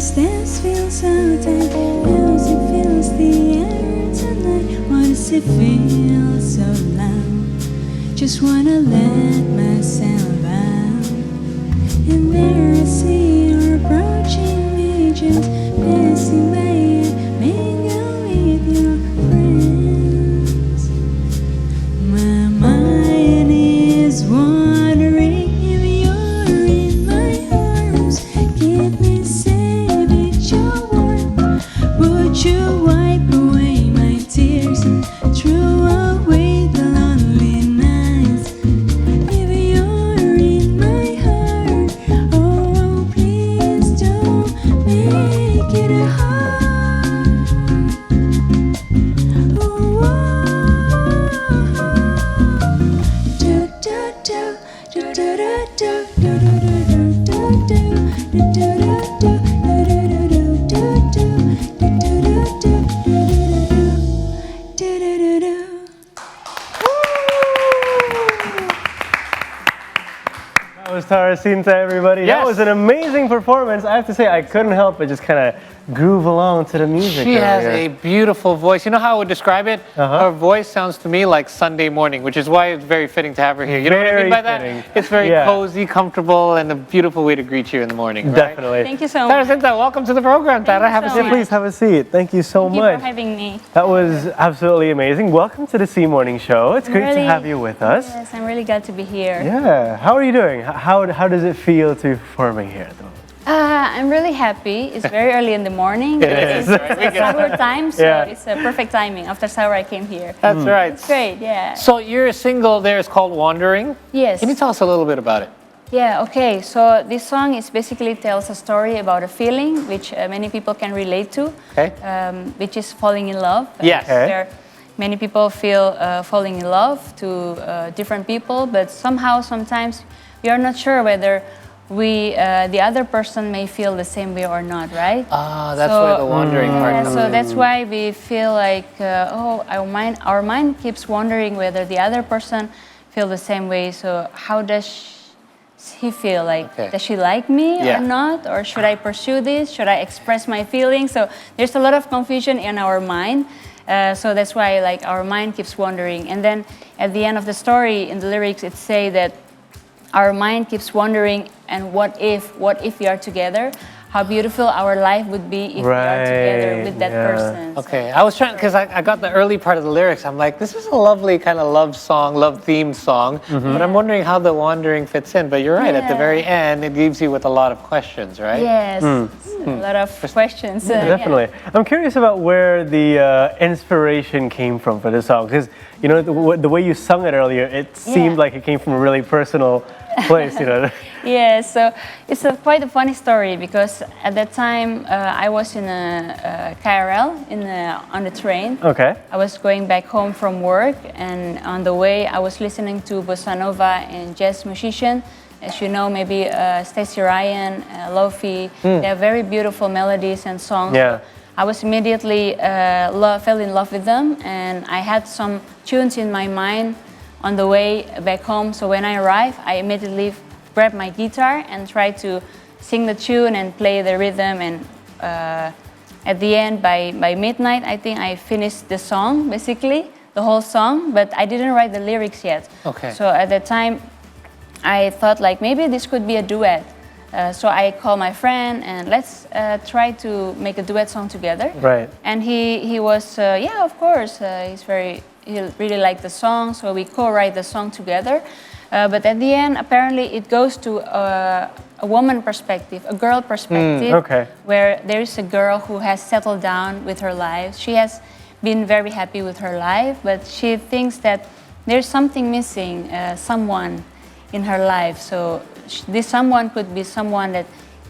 steps feel so tight. Music fills the air tonight. Why does it feel so loud? Just wanna let myself out. And there I see you approaching me, just passing by and mingle with your friends. My mind is wandering. If you're in my arms, keep me safe with your warmth. Would you wipe away my tears and throw away the lonely nights? If you're in my heart, oh please don't make it hard. Oh, do do do do do do do do do do do do. That was Tarasinta, everybody. Yes. That was an amazing performance. I have to say, I couldn't help but just kind of groove along to the music. She has earlier. a beautiful voice. You know how I would describe it? Her voice sounds to me like Sunday morning, which is why it's very fitting to have her here. You know what I Very mean by fitting. that? It's very Yeah. cozy, comfortable, and a beautiful way to greet you in the morning. Right? Definitely. Thank you so much. Tarasinta, welcome to the program. Tara, you have a so seat, much. please. Please have a seat. Thank you so Thank you much. for having me. That was absolutely amazing. Welcome to the C Morning Show. It's great to Really- have you with us. Yes, I'm really glad to be here. Yeah. How are you doing? How does it feel to be performing here at the moment? I'm really happy. It's very early in the morning. It is, right? We It's get sahur time, so Yeah. it's a perfect timing. After sahur, I came here. That's right. It's great, yeah. So your single there is called Wandering. Yes. Can you tell us a little bit about it? Yeah, okay. So this song is basically tells a story about a feeling which many people can relate to, Okay. which is falling in love. Yes. Okay. There, many people feel falling in love to different people, but somehow, sometimes, we are not sure whether the other person may feel the same way or not, right? Ah, that's where the wandering part Yeah, comes so in. that's why we feel like, our mind keeps wondering whether the other person feel the same way. So how does he feel? Like, Okay. does she like me Yeah. or not? Or should I pursue this? Should I express my feelings? So there's a lot of confusion in our mind. So that's why, like, our mind keeps wandering. And then at the end of the story, in the lyrics, it say that our mind keeps wondering, and what if we are together? How beautiful our life would be if we are together Right, with that yeah. person. So- Okay, I was trying, because I got the early part of the lyrics. I'm like, this is a lovely kind of love song, love themed song. But I'm wondering how the wandering fits in. But you're right, at the Yeah. very end, it leaves you with a lot of questions, right? Yes, a lot of questions. Yeah. Definitely. I'm curious about where the inspiration came from for this song, because you know the way you sung it earlier, it seemed like it came from a really personal place. You know. Yeah, so it's quite a funny story because at that time I was in a KRL on the train. Okay. I was going back home from work, and on the way I was listening to bossa nova and jazz musician. As you know, maybe Stacey Ryan, Lofi. They have very beautiful melodies and songs. Yeah. I was immediately fell in love with them, and I had some tunes in my mind on the way back home. So when I arrived, I immediately grabbed my guitar and tried to sing the tune and play the rhythm. And at the end, by midnight, I think I finished the song, basically, the whole song, but I didn't write the lyrics yet. Okay. So at that time, I thought like maybe this could be a duet. So I called my friend and let's try to make a duet song together. Right. And he was, yeah, of course. He really liked the song, so we co-write the song together. But at the end, apparently, it goes to a woman perspective, a girl perspective, okay. where there is a girl who has settled down with her life. She has been very happy with her life, but she thinks that there's something missing, someone in her life. So this someone could be someone that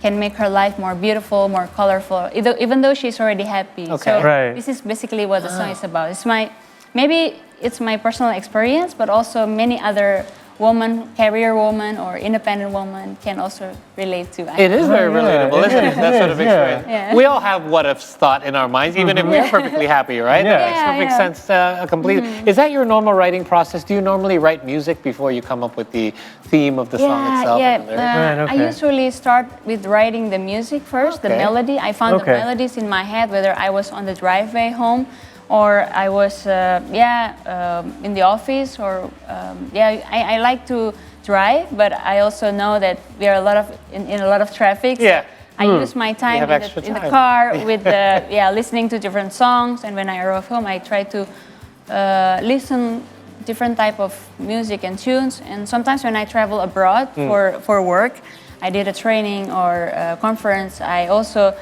can make her life more beautiful, more colorful, even though she's already happy. Okay. So Right. this is basically what the song is about. Maybe it's my personal experience, but also many other woman, career woman, or independent woman can also relate to. It is very relatable, isn't it? That sort of experience. Yeah. We all have what ifs thought in our minds, even if we're perfectly happy, right? Yeah. That makes perfect sense completely. Is that your normal writing process? Do you normally write music before you come up with the theme of the song itself? Yeah, and the lyrics? I usually start with writing the music first, the Okay. melody. I found the melodies in my head, whether I was on the driveway home or I was in the office, or I like to drive, but I also know that we are in a lot of traffic. So Yeah. I use my time in the car with listening to different songs, and when I arrive home, I try to listen different type of music and tunes. And sometimes when I travel abroad for work, I did a training or a conference. I also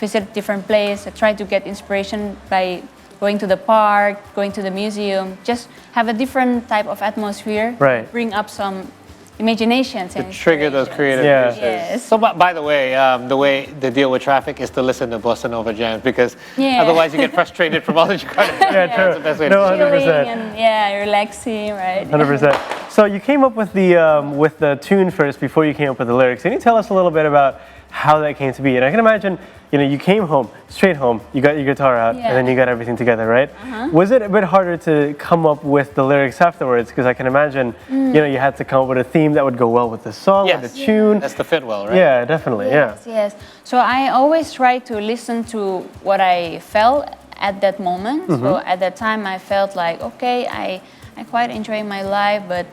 visit different places. I try to get inspiration by going to the park, going to the museum, just have a different type of atmosphere, bring up some imaginations and trigger those creative juices. Yes. So, by the way the deal with traffic is to listen to bossa nova jams, because otherwise you get frustrated from all the Jakarta. True. That's the best way No, to do it. 100%. And relaxing, right? 100%. So you came up with the tune first before you came up with the lyrics. Can you tell us a little bit about how that came to be? And I can imagine, you came home, straight home, you got your guitar out, and then you got everything together, right? Was it a bit harder to come up with the lyrics afterwards? Because I can imagine, you had to come up with a theme that would go well with the song, with the tune. That's to fit well, right? Yeah, definitely, Yes. So I always try to listen to what I felt at that moment. So at that time, I felt like, okay, I quite enjoy my life, but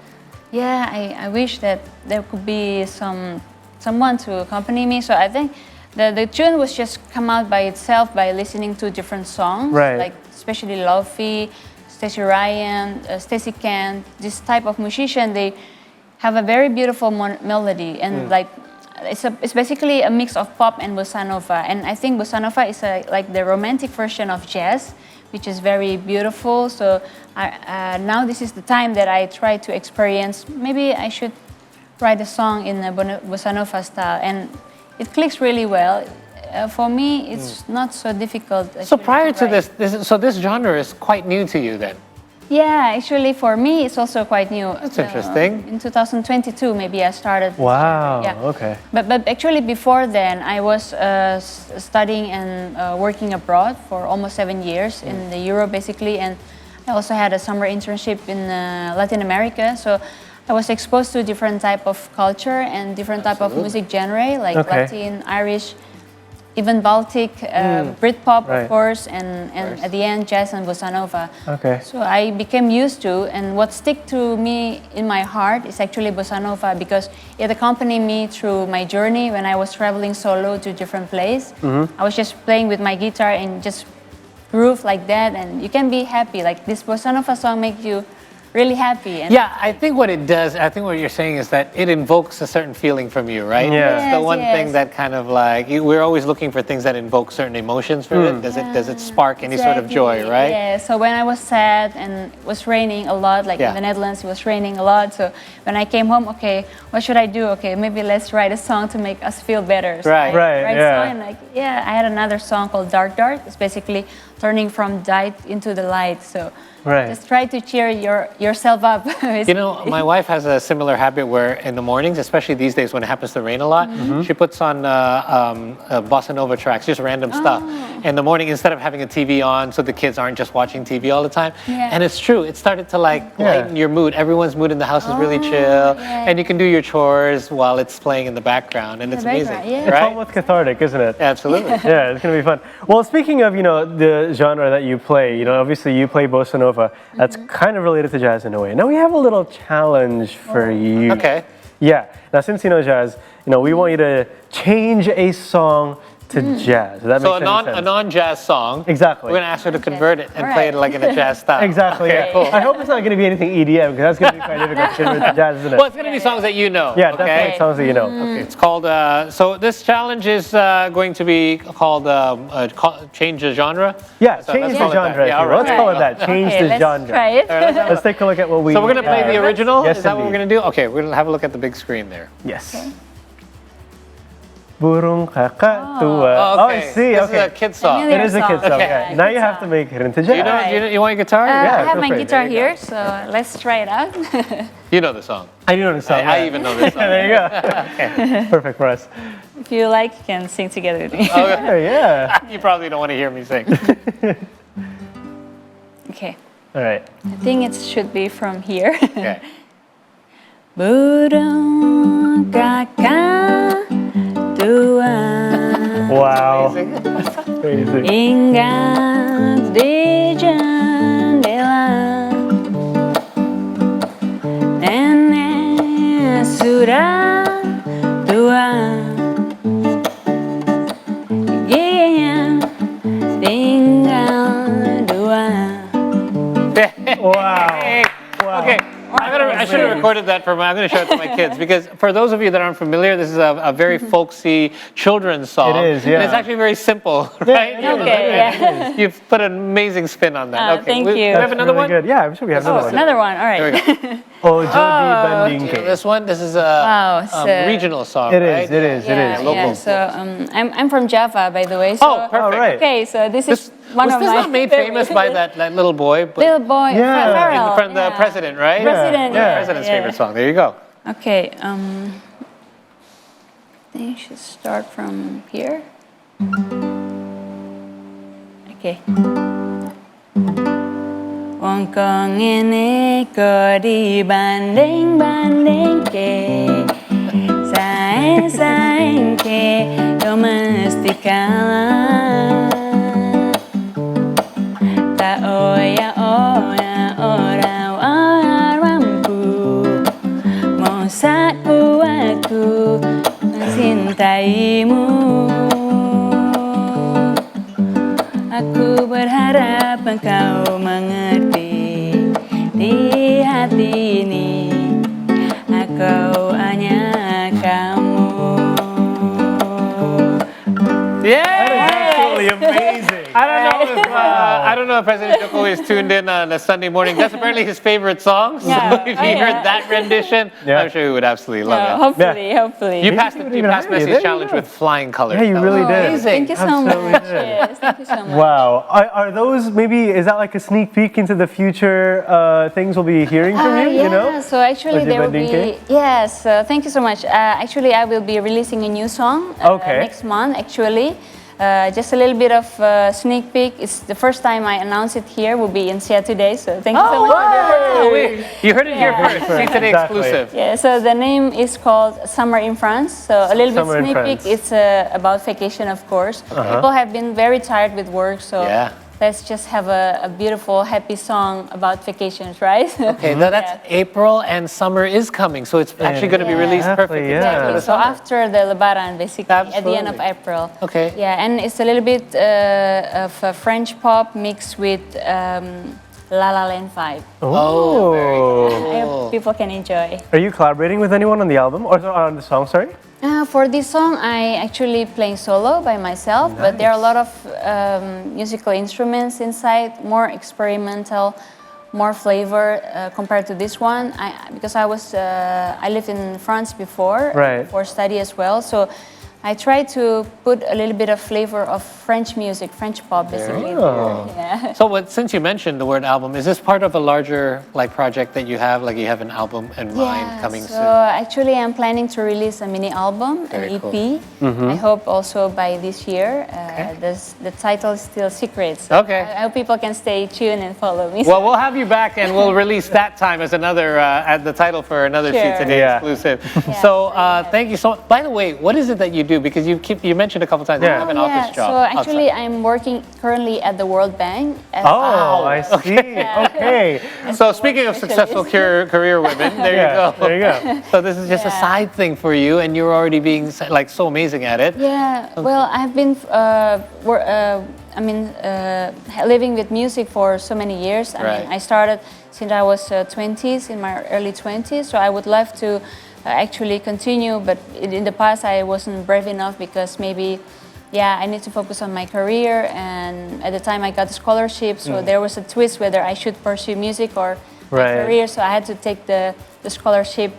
I wish that there could be someone to accompany me. So I think the tune was just come out by itself by listening to different songs, like especially Lofi, Stacey Ryan, Stacey Kent, this type of musician. They have a very beautiful melody, and like it's basically a mix of pop and bossa nova. And I think bossa nova is like the romantic version of jazz, which is very beautiful. So now this is the time that I try to experience. Maybe I should write a song in the bossa nova style, and it clicks really well. For me, it's not so difficult. So prior to this genre is quite new to you then? Yeah, actually for me, it's also quite new. That's interesting. In 2022, maybe I started. Wow, Yeah. okay. But actually before then, I was studying and working abroad for almost 7 years in the Europe basically, and I also had a summer internship in Latin America. So I was exposed to different type of culture and different type of music genre, like Latin, Irish, even Baltic, Britpop, of course, and at the end, jazz and bossa nova. Okay. So I became used to, and what stick to me in my heart is actually bossa nova, because it accompanied me through my journey when I was traveling solo to different places. I was just playing with my guitar and just groove like that, and you can be happy. Like this bossa nova song makes you really happy. And I think what it does, I think what you're saying is that it invokes a certain feeling from you, right? Yeah. It's the one thing that kind of like, we're always looking for things that invoke certain emotions for it. Does it spark any sort of joy, right? Yeah, so when I was sad and it was raining a lot, like in the Netherlands, it was raining a lot. So when I came home, okay, what should I do? Okay, maybe let's write a song to make us feel better. So I write a song, and I had another song called Dark Dark. It's basically turning from light into the light. So just try to cheer yourself up. My wife has a similar habit where in the mornings, especially these days when it happens to rain a lot, she puts on bossa nova tracks, just random stuff. In the morning, instead of having a TV on so the kids aren't just watching TV all the time. And it's true, it started to lighten your mood. Everyone's mood in the house is really chill, and you can do your chores while it's playing in the background, and it's amazing. It's almost cathartic, isn't it? Absolutely. Yeah, it's going to be fun. Well, speaking of, the genre that you play, obviously you play bossa nova. That's kind of related to jazz in a way. Now we have a little challenge for you. Okay. Yeah. Now since you know jazz, we want you to change a song to jazz. Does that make sense? A non-jazz song. Exactly. We're going to ask her to convert it and play it like in a jazz style. Exactly. Okay, cool. I hope it's not going to be anything EDM, because that's going to be quite difficult to convert to jazz, isn't it? Well, it's going to be songs that you know. Yeah, definitely songs that you know. Okay, it's called, so this challenge is going to be called Change the Genre? Yeah, change the genre. Let's call it that. Change the genre. Let's try it. Let's take a look at what we... So we're going to play the original? Yes, is that what we're going to do? Okay, we're going to have a look at the big screen there. Yes. Burung Kakatua. Oh, I okay. see. This Okay. is a kid's song. Familiar It is a kid's song. song. Okay. Okay. Now you have to make it into jazz. You want your guitar? Yeah, I have feel my free. guitar There you here, so let's try it out. You know the song. I do know the song. I even know this song. There you go. Perfect for us. If you like, you can sing together with me. Yeah. You probably don't want to hear me sing. Okay. All right. I think it should be from here. Okay. Burung Kakatua Wow. Amazing. Crazy. hinggap di jendela, nenek sudah tua, giginya tinggal dua. Wow. Wow. Okay. I should have recorded that for I'm going to show it to my kids because for those of you that aren't familiar, this is a very folksy children's song. It is, yeah. And it's actually very simple, right? it is. Okay, yeah. You've put an amazing spin on that. Okay. Thank we, you. We have another really one? Good. Yeah, I'm sure we have Oh, another one. another one. All Here we right. go. Oh, Jodi Bandingke. This one, this is a Wow, it's regional song, It right? is. It is. It Yeah, is. local. yeah. So I'm from Java, by the way. So, Oh, perfect. All right. Okay, so this is one Was of this my not made famous by that little boy? But little boy, Yeah. Pharrell, from the yeah. president, right? President, Yeah. yeah, President's yeah. favorite song. There you go. Okay, I think you should start from here. Okay. Wong kong ngene ko dibanding-bandingke, saing-saingke yo mesti kalah. Tak oya-oya orang mampu saatku aku mencintaimu. Aku berharap engkau mengerti di hati ini aku hanya kamu. Yeah! Absolutely amazing. I don't know if President Joko is tuned in on a Sunday morning. That's apparently his favorite song. So Yeah. if Oh, you yeah. heard that rendition, Yeah. I'm sure you would absolutely love No, it. hopefully. You Maybe passed, we you would even passed hire you. Messi's There you challenge go. with flying colors. Yeah, you That really was did. Amazing. Thank you so Absolutely much. did. Yes, thank you so much. Wow. Are those maybe, is that like a sneak peek into the future things we'll be hearing from you? Yeah, You know? so actually Oji there will be, Bandingke? yes, thank you so much. Actually, I will be releasing a new song Okay. next month, actually. Just a little bit of sneak peek. It's the first time I announce it here. Will be in SIA today, so thank you so much. Oh, you heard it here Yeah. first. See today Exactly. exclusive. Yeah, so the name is called Summer in France. So a little bit Summer in sneak peek. France. It's about vacation, of course. People have been very tired with work, so Yeah. let's just have a beautiful, happy song about vacations, right? Okay, now that's April and summer is coming, so it's actually going to be Yeah. released Exactly, perfect. yeah. for the So summer. after the Lebaran, basically, at the end of Absolutely. April. Okay. Yeah, and it's a little bit of French pop mixed with La La Land vibe. Oh, very I cool. hope people can enjoy. Are you collaborating with anyone on the album or on the song? Sorry. For this song, I actually playing solo by myself, but there are a lot of musical instruments inside, more experimental, more flavor compared to this one. Because I lived in France before, Right. for study as well, so I try to put a little bit of flavor of French music, French pop, basically. in there. Yeah. So, since you mentioned the word album, is this part of a larger project that you have? Like you have an album in mind coming so soon? actually I'm planning to release a mini album, Very an EP. cool. I hope also by this year. The title is still secret. So Okay. I hope people can stay tuned and follow me. Well, we'll have you back, and we'll release that time as another at the title for another Sure. Shoot Today Yeah. exclusive. Yeah, So, yeah. thank you so much. By the way, what is it that you do? Because you mentioned a couple times you have an office job. So actually outside. I'm working currently at the World Bank. As Oh, I see. Okay. So speaking of successful career women, there you Yeah, go. there you go. So this is just a Yeah. side thing for you, and you're already being like so amazing at it. Yeah, well, I've been living with music for so many years. I Right. mean, I started since I was 20s, in my early 20s. So I would love to actually continue, but in the past I wasn't brave enough because maybe, I need to focus on my career. And at the time I got a scholarship, so there was a twist whether I should pursue music or my Right. career. So I had to take the scholarship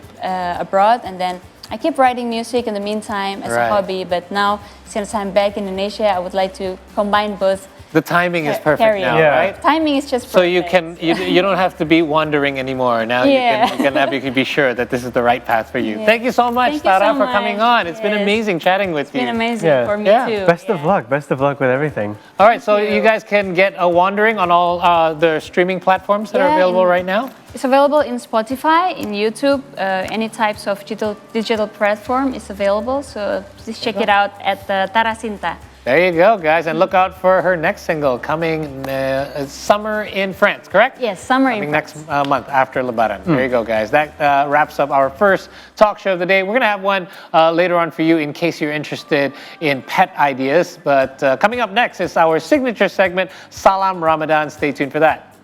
abroad, and then I keep writing music in the meantime as a hobby, but now since I'm back in Indonesia, I would like to combine both. The timing is perfect now, Yeah. right? Timing is just perfect. So you can you don't have to be wandering anymore. Now you can be sure that this is the right path for you. Yeah. Thank you so much, Thank you Tara, so for coming much. on. It's been amazing chatting with you. It's been amazing Yeah. for me Yeah. too. Best of luck. Best of luck with everything. All right, so you. you guys can get a Wandering on all the streaming platforms that are Yeah, available right now. It's available in Spotify, in YouTube, any types of digital platform is available. So please check it out at Tarasinta. There you go, guys, and look out for her next single coming summer in France, correct? Yes, summer in Coming France. next month after Lebaran. There you go, guys. That wraps up our first talk show of the day. We're going to have one later on for you in case you're interested in pet ideas. But coming up next is our signature segment, Salam Ramadan. Stay tuned for that.